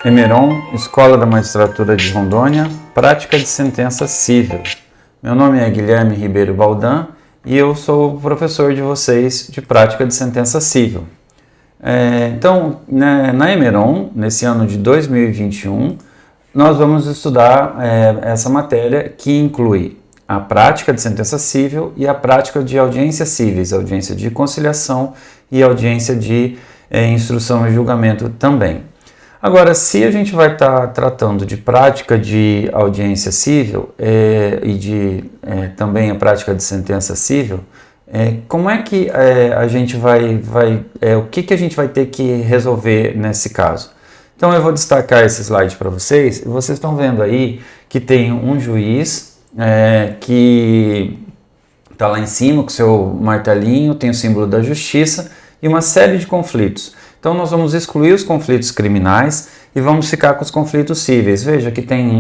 Hemeron, Escola da Magistratura de Rondônia, Prática de Sentença Civil. Meu nome é Guilherme Ribeiro Baldan e eu sou o professor de vocês de Prática de Sentença Civil. Então, na Hemeron, nesse ano de 2021, nós vamos estudar essa matéria que inclui a prática de sentença civil e a prática de audiências cíveis, audiência de conciliação e audiência de instrução e julgamento também. Agora, se a gente vai estar tratando de prática de audiência civil e também a prática de sentença civil, como é que a gente o que a gente vai ter que resolver nesse caso? Então eu vou destacar esse slide para vocês, e vocês estão vendo aí que tem um juiz que está lá em cima com o seu martelinho, tem o símbolo da justiça e uma série de conflitos. Então nós vamos excluir os conflitos criminais e vamos ficar com os conflitos cíveis. Veja que tem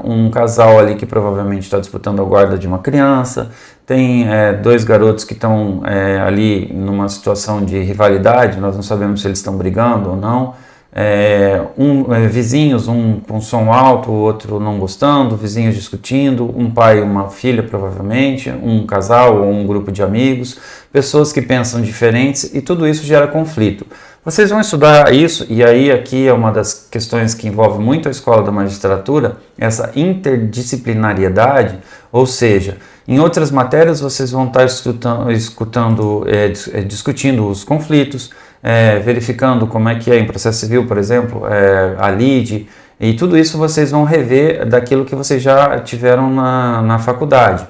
um casal ali que provavelmente está disputando a guarda de uma criança, tem dois garotos que estão ali numa situação de rivalidade, nós não sabemos se eles estão brigando ou não, vizinhos, um com som alto, o outro não gostando, vizinhos discutindo, um pai e uma filha provavelmente, um casal ou um grupo de amigos, pessoas que pensam diferentes, e tudo isso gera conflito. Vocês vão estudar isso, e aí aqui é uma das questões que envolve muito a escola da magistratura, essa interdisciplinariedade, ou seja, em outras matérias vocês vão estar discutindo os conflitos, verificando como é que é em processo civil, por exemplo, a lide, e tudo isso vocês vão rever daquilo que vocês já tiveram na faculdade.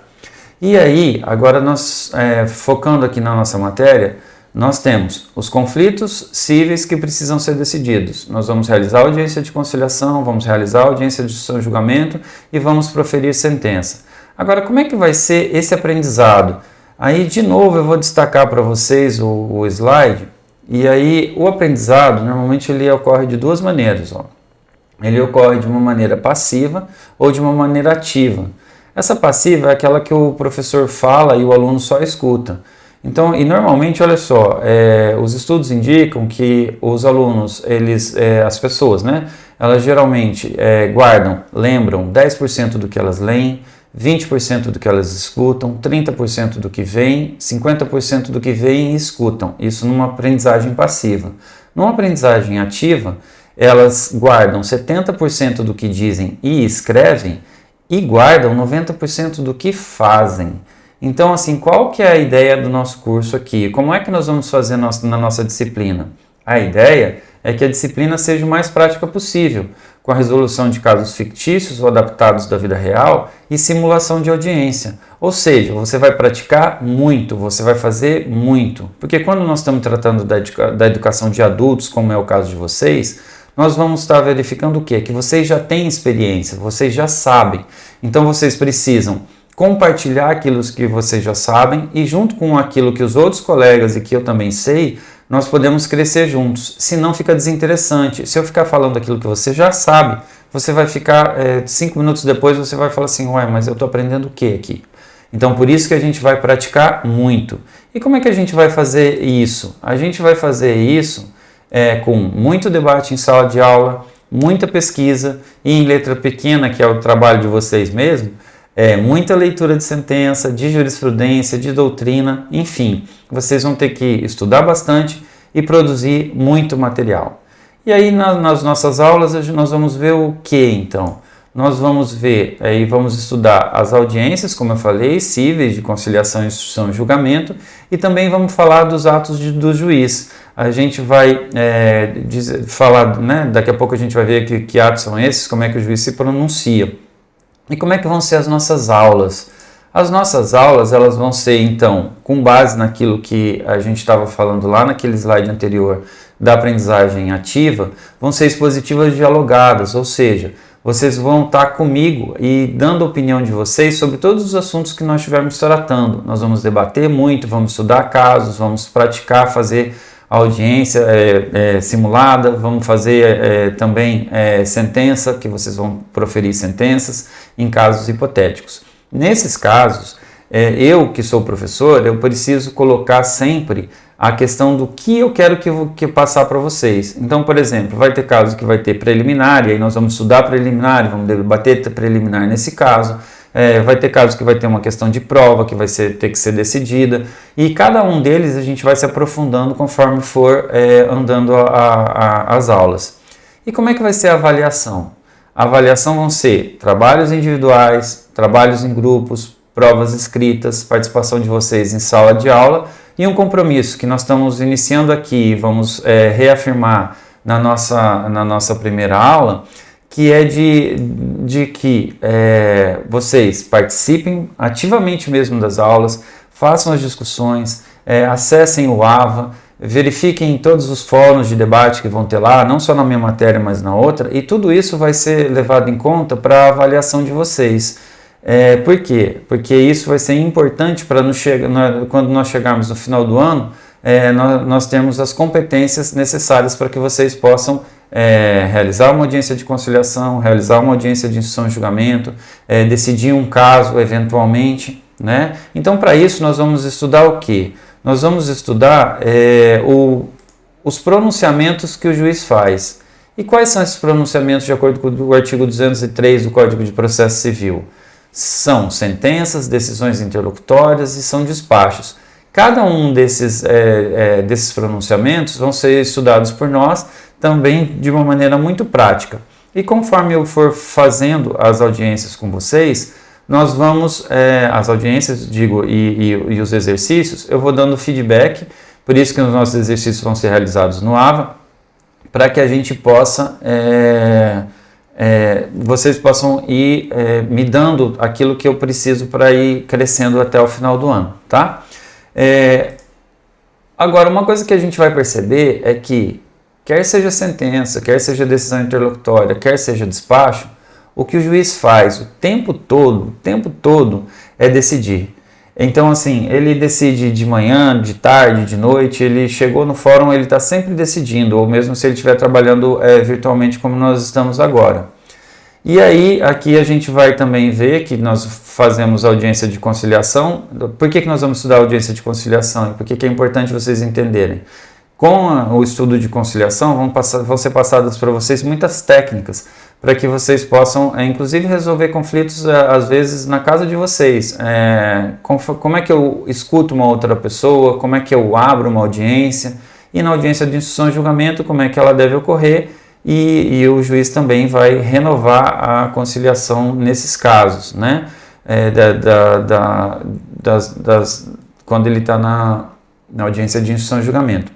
E aí, agora nós, focando aqui na nossa matéria, nós temos os conflitos cíveis que precisam ser decididos. Nós vamos realizar audiência de conciliação, vamos realizar audiência de instrução e julgamento e vamos proferir sentença. Agora, como é que vai ser esse aprendizado? Aí, de novo, eu vou destacar para vocês o slide. E aí, o aprendizado, normalmente, ele ocorre de duas maneiras. Ele ocorre de uma maneira passiva ou de uma maneira ativa. Essa passiva é aquela que o professor fala e o aluno só escuta. Então, e normalmente, olha só, os estudos indicam que os alunos, as pessoas, né, elas geralmente lembram 10% do que elas leem, 20% do que elas escutam, 30% do que veem, 50% do que veem e escutam. Isso numa aprendizagem passiva. Numa aprendizagem ativa, elas guardam 70% do que dizem e escrevem e guardam 90% do que fazem. Então, assim, qual que é a ideia do nosso curso aqui? Como é que nós vamos fazer na nossa disciplina? A ideia é que a disciplina seja o mais prática possível, com a resolução de casos fictícios ou adaptados da vida real e simulação de audiência. Ou seja, você vai praticar muito, você vai fazer muito. Porque quando nós estamos tratando da educação de adultos, como é o caso de vocês, nós vamos estar verificando o quê? Que vocês já têm experiência, vocês já sabem. Então vocês precisam compartilhar aquilo que vocês já sabem e junto com aquilo que os outros colegas e que eu também sei, nós podemos crescer juntos, senão fica desinteressante. Se eu ficar falando aquilo que você já sabe, você vai ficar, 5 minutos depois você vai falar assim, ué, mas eu estou aprendendo o que aqui? Então por isso que a gente vai praticar muito. E como é que a gente vai fazer isso? A gente vai fazer isso com muito debate em sala de aula, muita pesquisa e em letra pequena, que é o trabalho de vocês mesmo, muita leitura de sentença, de jurisprudência, de doutrina, enfim, vocês vão ter que estudar bastante e produzir muito material. E aí nas nossas aulas nós vamos ver o que então? Nós vamos ver, vamos estudar as audiências, como eu falei, cíveis, de conciliação, instrução e julgamento, e também vamos falar dos atos do juiz. A gente vai falar, né, daqui a pouco a gente vai ver que atos são esses, como é que o juiz se pronuncia. E como é que vão ser as nossas aulas? As nossas aulas, elas vão ser, então, com base naquilo que a gente estava falando lá naquele slide anterior da aprendizagem ativa, vão ser expositivas dialogadas, ou seja, vocês vão estar comigo e dando a opinião de vocês sobre todos os assuntos que nós estivermos tratando. Nós vamos debater muito, vamos estudar casos, vamos praticar, fazer audiência simulada, vamos fazer também sentença, que vocês vão proferir sentenças em casos hipotéticos. Nesses casos, eu que sou professor, eu preciso colocar sempre a questão do que eu quero que passar para vocês. Então, por exemplo, vai ter caso que vai ter preliminar, e aí nós vamos estudar preliminar, vamos debater preliminar nesse caso. Vai ter casos que vai ter uma questão de prova que vai ter que ser decidida, e cada um deles a gente vai se aprofundando conforme for andando as aulas. E como é que vai ser a avaliação? A avaliação vão ser trabalhos individuais, trabalhos em grupos, provas escritas, participação de vocês em sala de aula e um compromisso que nós estamos iniciando aqui, vamos reafirmar na nossa primeira aula, que é de que vocês participem ativamente mesmo das aulas, façam as discussões, acessem o AVA, verifiquem todos os fóruns de debate que vão ter lá, não só na minha matéria, mas na outra, e tudo isso vai ser levado em conta para a avaliação de vocês. Por quê? Porque isso vai ser importante para quando nós chegarmos no final do ano, nós termos as competências necessárias para que vocês possam realizar uma audiência de conciliação, realizar uma audiência de instrução e julgamento, decidir um caso eventualmente, né? Então, para isso, nós vamos estudar o quê? Nós vamos estudar os pronunciamentos que o juiz faz. E quais são esses pronunciamentos de acordo com o artigo 203 do Código de Processo Civil? São sentenças, decisões interlocutórias e são despachos. Cada um desses pronunciamentos vão ser estudados por nós também de uma maneira muito prática. E conforme eu for fazendo as audiências com vocês, nós vamos, as audiências, e os exercícios, eu vou dando feedback, por isso que os nossos exercícios vão ser realizados no AVA, para que a gente possa, vocês possam ir me dando aquilo que eu preciso para ir crescendo até o final do ano, tá? Agora, uma coisa que a gente vai perceber é que, quer seja sentença, quer seja decisão interlocutória, quer seja despacho, o que o juiz faz o tempo todo é decidir. Então, assim, ele decide de manhã, de tarde, de noite, ele chegou no fórum, ele está sempre decidindo, ou mesmo se ele estiver trabalhando virtualmente como nós estamos agora. E aí, aqui a gente vai também ver que nós fazemos audiência de conciliação. Por que nós vamos estudar audiência de conciliação? E por que é importante vocês entenderem? Com o estudo de conciliação, vão ser passadas para vocês muitas técnicas para que vocês possam, inclusive, resolver conflitos, às vezes, na casa de vocês. Como é que eu escuto uma outra pessoa, como é que eu abro uma audiência, e na audiência de instrução e julgamento, como é que ela deve ocorrer, e o juiz também vai renovar a conciliação nesses casos, né? Quando ele está na audiência de instrução e julgamento.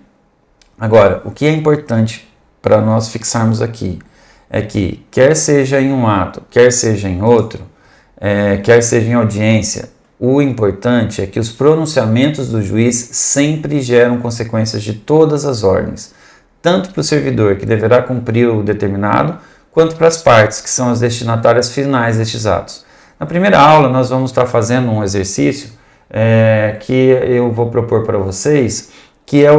Agora, o que é importante para nós fixarmos aqui é que, quer seja em um ato, quer seja em outro, quer seja em audiência, o importante é que os pronunciamentos do juiz sempre geram consequências de todas as ordens, tanto para o servidor, que deverá cumprir o determinado, quanto para as partes, que são as destinatárias finais destes atos. Na primeira aula, nós vamos estar fazendo um exercício que eu vou propor para vocês, que é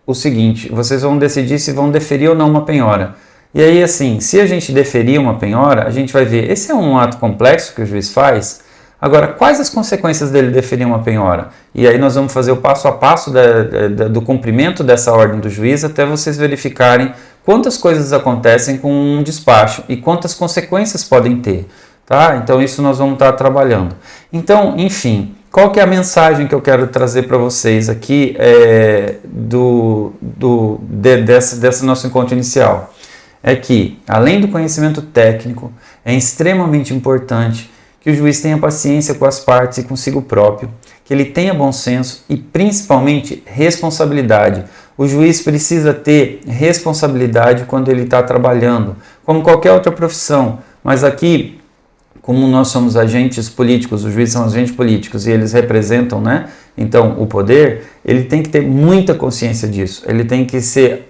o seguinte: vocês vão decidir se vão deferir ou não uma penhora. E aí, assim, se a gente deferir uma penhora, a gente vai ver, esse é um ato complexo que o juiz faz. Agora, quais as consequências dele deferir uma penhora? E aí nós vamos fazer o passo a passo do cumprimento dessa ordem do juiz, até vocês verificarem quantas coisas acontecem com um despacho e quantas consequências podem ter, tá? Então isso nós vamos estar trabalhando. Então, enfim, qual que é a mensagem que eu quero trazer para vocês aqui desse nosso encontro inicial? É que, além do conhecimento técnico, é extremamente importante que o juiz tenha paciência com as partes e consigo próprio, que ele tenha bom senso e, principalmente, responsabilidade. O juiz precisa ter responsabilidade quando ele está trabalhando, como qualquer outra profissão, mas aqui, como nós somos agentes políticos, os juízes são agentes políticos e eles representam, né? Então, o poder, ele tem que ter muita consciência disso, ele tem que ser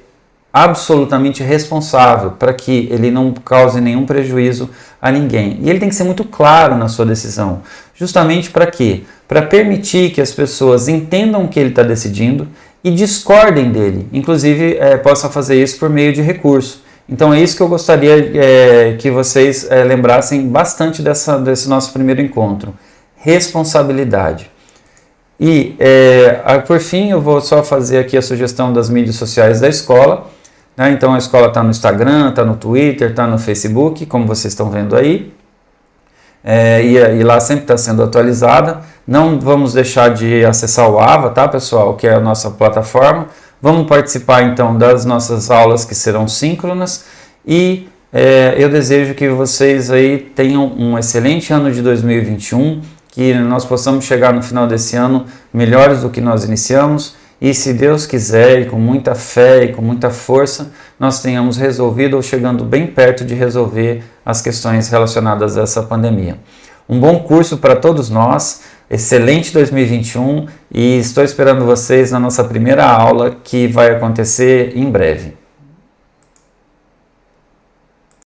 absolutamente responsável para que ele não cause nenhum prejuízo a ninguém. E ele tem que ser muito claro na sua decisão. Justamente para quê? Para permitir que as pessoas entendam o que ele está decidindo e discordem dele. Inclusive, possam fazer isso por meio de recurso. Então é isso que eu gostaria que vocês lembrassem bastante desse nosso primeiro encontro. Responsabilidade. E, por fim, eu vou só fazer aqui a sugestão das mídias sociais da escola. Né? Então, a escola está no Instagram, está no Twitter, está no Facebook, como vocês estão vendo aí. E lá sempre está sendo atualizada. Não vamos deixar de acessar o AVA, tá, pessoal? Que é a nossa plataforma. Vamos participar, então, das nossas aulas que serão síncronas. E eu desejo que vocês aí tenham um excelente ano de 2021, que nós possamos chegar no final desse ano melhores do que nós iniciamos, e se Deus quiser, e com muita fé e com muita força, nós tenhamos resolvido ou chegando bem perto de resolver as questões relacionadas a essa pandemia. Um bom curso para todos nós, excelente 2021, e estou esperando vocês na nossa primeira aula, que vai acontecer em breve.